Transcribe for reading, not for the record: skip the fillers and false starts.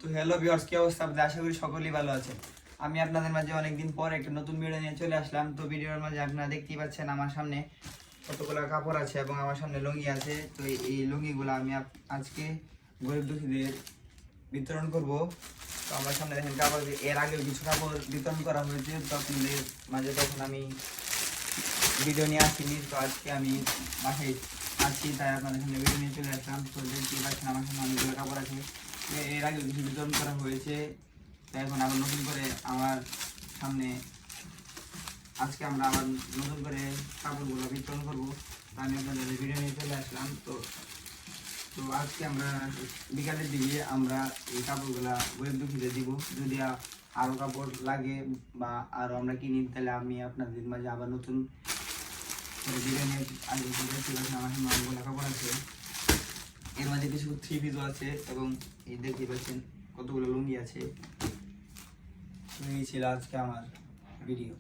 তো hello viewers, কি অবস্থা আপনাদের? আশা করি সকলেই ভালো আছেন। আমি আপনাদের মাঝে অনেকদিন পর একটা নতুন ভিডিও নিয়ে চলে আসলাম। তো ভিডিওর মাঝে আপনারা দেখতেই পাচ্ছেন আমার সামনে কতগুলো কাপড় আছে এবং আমার সামনে লুঙ্গি আছে। তো এই লুঙ্গিগুলো আমি আজকে গরিব দুঃখীদের বিতরণ করব। তো আমার সামনে দেখেন কাপড়, এর আগেও কিছু কাপড় বিতরণ করা হয়েছে। তো আপনাদের মাঝে তখন আমি ভিডিও নিয়ে আসিনি। তো আজকে আমি বাসায় আছি, তাই আপনাদের সামনে ভিডিও নিয়ে চলে আসলাম। তো দেখতেই পাচ্ছেন আমার সামনে অনেকগুলো কাপড় আছে। এর আগে কিছু বিতরণ করা হয়েছে, তাই এখন আবার নতুন করে আমার সামনে আজকে আমরা আবার নতুন করে কাপড়গুলো বিতরণ করবো। তো আমি আপনাদের ভিডিও নিয়ে চলে আসলাম। তো তো আজকে আমরা বিকালের দিকে আমরা এই কাপড়গুলা গরিব দুঃখীদের দিব। যদি আরও কাপড় লাগে বা আরও আমরা কিনি, তাহলে আমি আপনাদের মাঝে আবার নতুন ভিডিও নিয়ে আসবো। দেখতে পাচ্ছেন আমার সামনে অনেকগুলো কাপড় আছে, এর মাঝে কিছু থ্রি পিসও আছে এবং এই দেখতে পাচ্ছেন কতগুলো লুঙ্গি আছে। এই ছিল আজকে আমার ভিডিও।